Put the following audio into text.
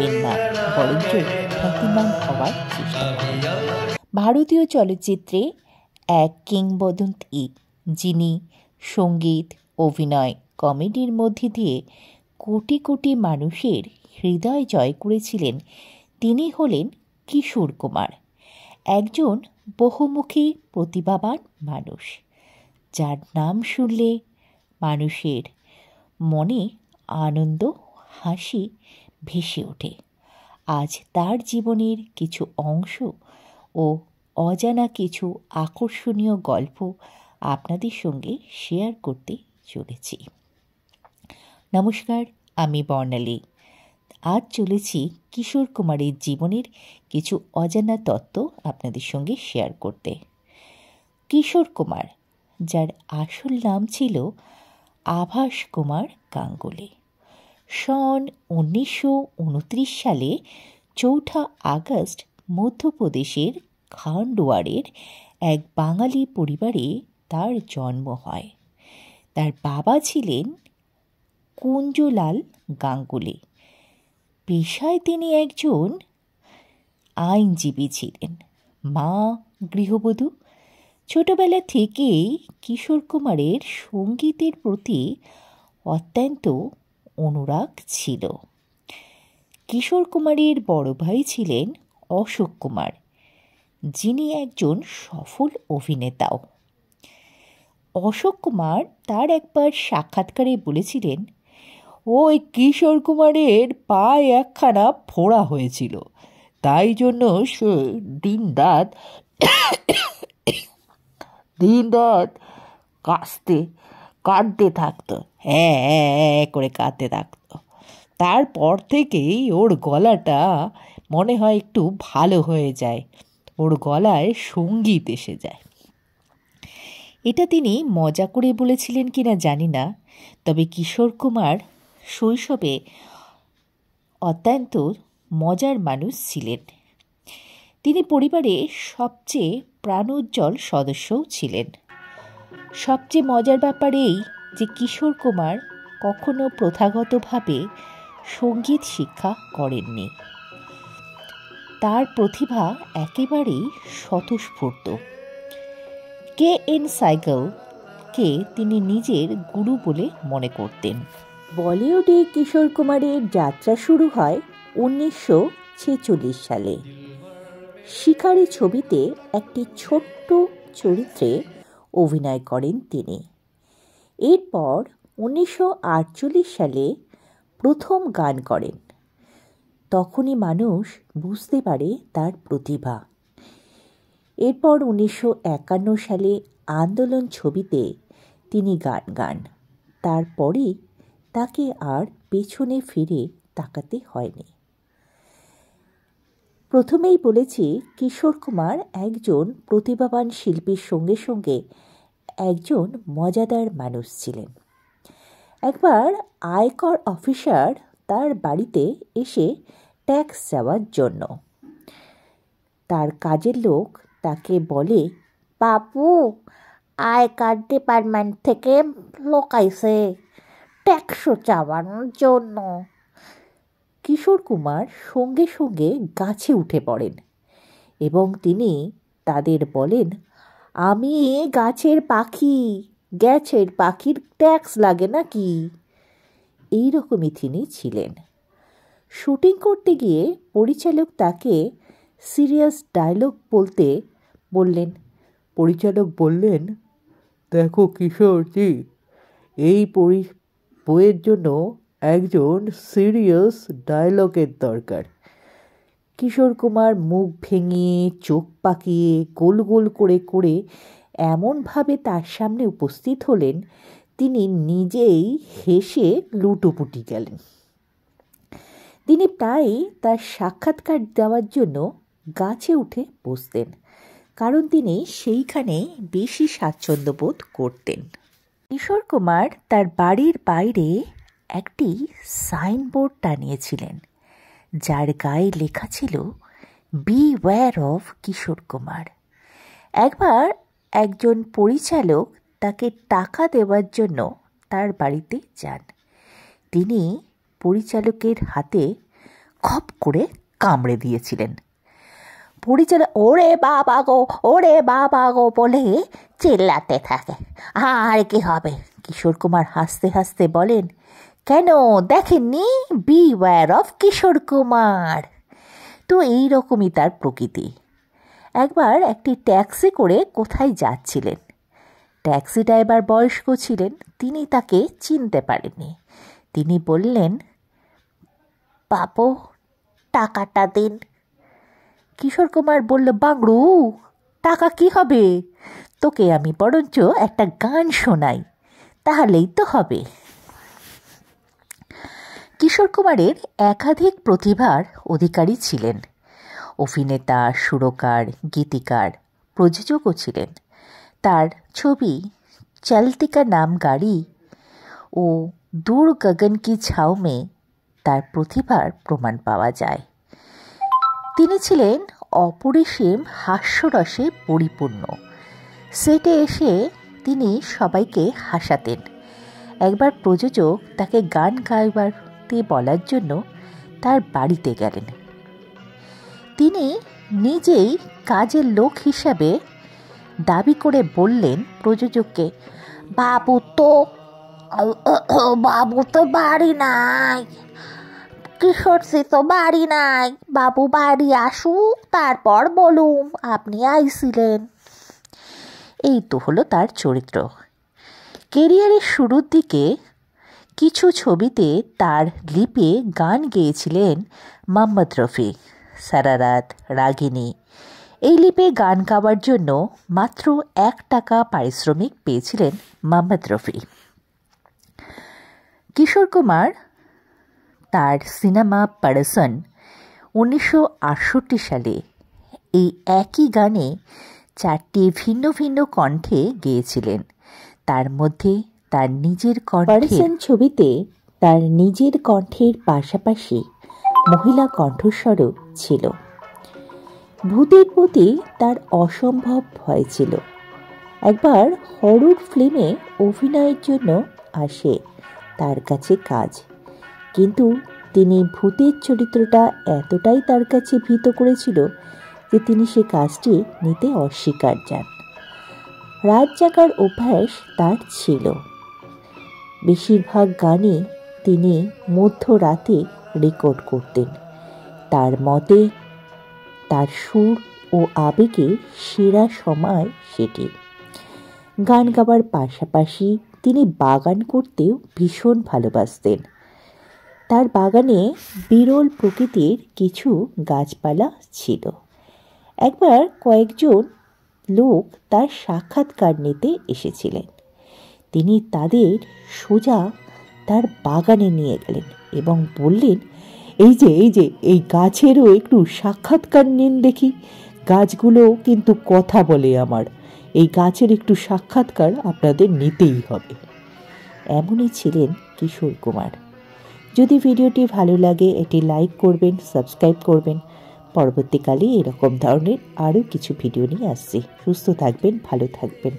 হবেন না, বরঞ্চ খ্যাতিমান হওয়ার চেষ্টা করেন। ভারতীয় চলচ্চিত্রে এক কিংবদন্তি, যিনি সঙ্গীত, অভিনয়, কমেডির মধ্যে দিয়ে কোটি কোটি মানুষের হৃদয় জয় করেছিলেন, তিনি হলেন কিশোর কুমার। একজন বহুমুখী প্রতিভাবান মানুষ, যার নাম শুনলে মানুষের মনে আনন্দ, হাসি ভেসে ওঠে। আজ তার জীবনের কিছু অংশ ও অজানা কিছু আকর্ষণীয় গল্প আপনাদের সঙ্গে শেয়ার করতে চলেছি। নমস্কার, আমি বর্ণালী। আজ চলেছি কিশোর কুমারের জীবনের কিছু অজানা তত্ত্ব আপনাদের সঙ্গে শেয়ার করতে। কিশোর কুমার, যার আসল নাম ছিল আভাস কুমার গাঙ্গুলি, সন 1929 সালে 4 আগস্ট মধ্যপ্রদেশের খান্ডোয়ারের এক বাঙালি পরিবারে তার জন্ম হয়। তার বাবা ছিলেন কুঞ্জলাল গাঙ্গুলি। পেশায় তিনি একজন আইনজীবী ছিলেন, মা গৃহবধূ। ছোটবেলা থেকেই কিশোর কুমারের সঙ্গীতের প্রতি অত্যন্ত অনুরাগ ছিল। কিশোর কুমারের বড় ভাই ছিলেন অশোক কুমার, যিনি একজন সফল অভিনেতাও। অশোক কুমার তার একবার সাক্ষাৎকারে বলেছিলেন, ওই কিশোর কুমারের পায়ে একখানা ফোড়া হয়েছিল, তাই জন্য সে দিনরাত কাঁদতে থাকতো, হ্যাঁ করে কাঁদতে থাকতো। তারপর থেকেই ওর গলাটা মনে হয় একটু ভালো হয়ে যায়, ওর গলায় সঙ্গীত এসে যায়। এটা তিনি মজা করে বলেছিলেন কিনা জানি না, তবে কিশোর কুমার শৈশবে অত্যন্ত মজার মানুষ ছিলেন। তিনি পরিবারের সবচেয়ে প্রাণোজ্জ্বল সদস্যও ছিলেন। সবচেয়ে মজার ব্যাপার এই যে কিশোর কুমার কখনো প্রথাগতভাবে সঙ্গীত শিক্ষা করেননি। তার প্রতিভা একেবারেই স্বতঃস্ফূর্ত। K.N. সাইগলকে তিনি নিজের গুরু বলে মনে করতেন। বলিউডে কিশোর কুমারের যাত্রা শুরু হয় 1946 সালে। শিকারী ছবিতে একটি ছোট্ট চরিত্রে অভিনয় করেন তিনি। এরপর 1948 সালে প্রথম গান করেন। তখনই মানুষ বুঝতে পারে তার প্রতিভা। এরপর 1951 সালে আন্দোলন ছবিতে তিনি গান গান। তারপরে তাকে আর পেছনে ফিরে তাকাতে হয়নি। প্রথমেই বলেছি, কিশোর কুমার একজন প্রতিভাবান শিল্পীর সঙ্গে সঙ্গে একজন মজাদার মানুষ ছিলেন। একবার আয়কর অফিসার তার বাড়িতে এসে ট্যাক্স দেওয়ার জন্য। তার কাজের লোক তাকে বলে, বাবু, আয়কর ডিপার্টমেন্ট থেকে লোক আইছে ট্যাক্স চাওয়ানোর জন্য। কিশোর কুমার সঙ্গে সঙ্গে গাছে উঠে পড়েন এবং তিনি তাদের বলেন, আমি গাছের পাখির ট্যাক্স লাগে নাকি? এইরকমই তিনি ছিলেন। শুটিং করতে গিয়ে পরিচালক তাকে সিরিয়াস ডায়লগ বলতে বললেন। পরিচালক বললেন, দেখো কিশোরজি, এই বইয়ের জন্য একজন সিরিয়াস ডায়লগের দরকার। কিশোর কুমার মুখ ভেঙে, চোখ পাকিয়ে, গোল গোল করে করে এমনভাবে তার সামনে উপস্থিত হলেন, তিনি নিজেই হেসে লুটোপুটি গেলেন। তিনি প্রায়ই তার সাক্ষাৎকার দেওয়ার জন্য গাছে উঠে বসতেন, কারণ তিনি সেইখানে বেশি স্বাচ্ছন্দ্য বোধ করতেন। কিশোর কুমার তার বাড়ির বাইরে একটি সাইনবোর্ড টানিয়েছিলেন, যার গায়ে লেখা ছিল, বিওয়্যার অফ কিশোর কুমার। একবার একজন পরিচালক তাকে টাকা দেওয়ার জন্য তার বাড়িতে যান। তিনি পরিচালকের হাতে খপ করে কামড়ে দিয়েছিলেন। পরিচালক ওরে বাবা গো বলে চিল্লাতে থাকে। আর কি হবে? কিশোর কুমার হাসতে হাসতে বলেন, কেন দেখেননি বিওয়্যার অফ কিশোর কুমার? তো এইরকমই তার প্রকৃতি। একবার একটি ট্যাক্সি করে কোথায় যাচ্ছিলেন। ট্যাক্সি ড্রাইভার বয়স্ক ছিলেন, তিনি তাকে চিনতে পারেননি। তিনি বললেন, বাবু টাকাটা দিন। কিশোর কুমার বলল, বাংড়ু টাকা কি হবে? তোকে আমি বরঞ্চ একটা গান শোনাই, তাহলেই তো হবে। কিশোর কুমারের একাধিক প্রতিভার অধিকারী ছিলেন। অভিনেতা, সুরকার, গীতিকার, প্রযোজকও ছিলেন। তার ছবি চলতি কা নাম গাড়ি ও দূর গগন কি ছাও মে তার প্রতিভার প্রমাণ পাওয়া যায়। তিনি ছিলেন অপরিসীম হাস্যরসে পরিপূর্ণ। সেটে এসে তিনি সবাইকে হাসাতেন। একবার প্রযোজক তাকে গান গাইতে বলার জন্য তার বাড়িতে গেলেন। তিনি নিজেই কাজের লোক হিসাবে দাবি করে বললেন প্রযোজককে, বাবু তো বাড়ি নাই, কিশোরজি তো বাড়ি নাই, বাবু বাড়ি আসুক তারপর বলুম আপনি আইছিলেন। এই তো হলো তার চরিত্র। কেরিয়ারের শুরুর দিকে কিছু ছবিতে তার লিপে গান গেয়েছিলেন মোহাম্মদ রফি। সারারাত, রাগিনী এই লিপে গান গাওয়ার জন্য মাত্র 1 টাকা পারিশ্রমিক পেয়েছিলেন মোহাম্মদ রফি। কিশোর কুমার তার সিনেমা পারসন 1968 সালে এই একই গানে 4টি ভিন্ন ভিন্ন কণ্ঠে গেয়েছিলেন। তার মধ্যে তার নিজের পারসন ছবিতে তার নিজের কণ্ঠের পাশাপাশি মহিলা কণ্ঠস্বরও ছিল। ভূতের প্রতি তার অসম্ভব ভয় ছিল। একবার হরর ফিল্মে অভিনয়ের জন্য আসে তার কাছে কাজ, কিন্তু তিনি ভূতের চরিত্রটা এতটাই তার কাছে ভীত করেছিল যে তিনি সে কাজটি নিতে অস্বীকার যান। রাত জাগার অভ্যাস তার ছিল। বেশিরভাগ গানই তিনি মধ্যরাতে রেকর্ড করতেন। তার মতে তার সুর ও আবেগের সেরা সময় সেটি। গান গাওয়ার পাশাপাশি তিনি বাগান করতেও ভীষণ ভালোবাসতেন। তার বাগানে বিরল প্রকৃতির কিছু গাছপালা ছিল। একবার কয়েকজন লোক তার সাক্ষাৎকার নিতে এসেছিলেন। তিনি তাদের সোজা তার বাগানে নিয়ে গেলেন এবং বললেন, এই যে এই গাছেরও একটু সাক্ষাৎকার নিন দেখি, গাছগুলো কিন্তু কথা বলে আমার, এই গাছের একটু সাক্ষাৎকার আপনাদের নিতেই হবে। এমনই ছিলেন কিশোর কুমার। যদি ভিডিওটি ভালো লাগে এটি লাইক করবেন, সাবস্ক্রাইব করবেন। পরবর্তীকালে এরকম ধরনের আরও কিছু ভিডিও নিয়ে আসছি। সুস্থ থাকবেন, ভালো থাকবেন।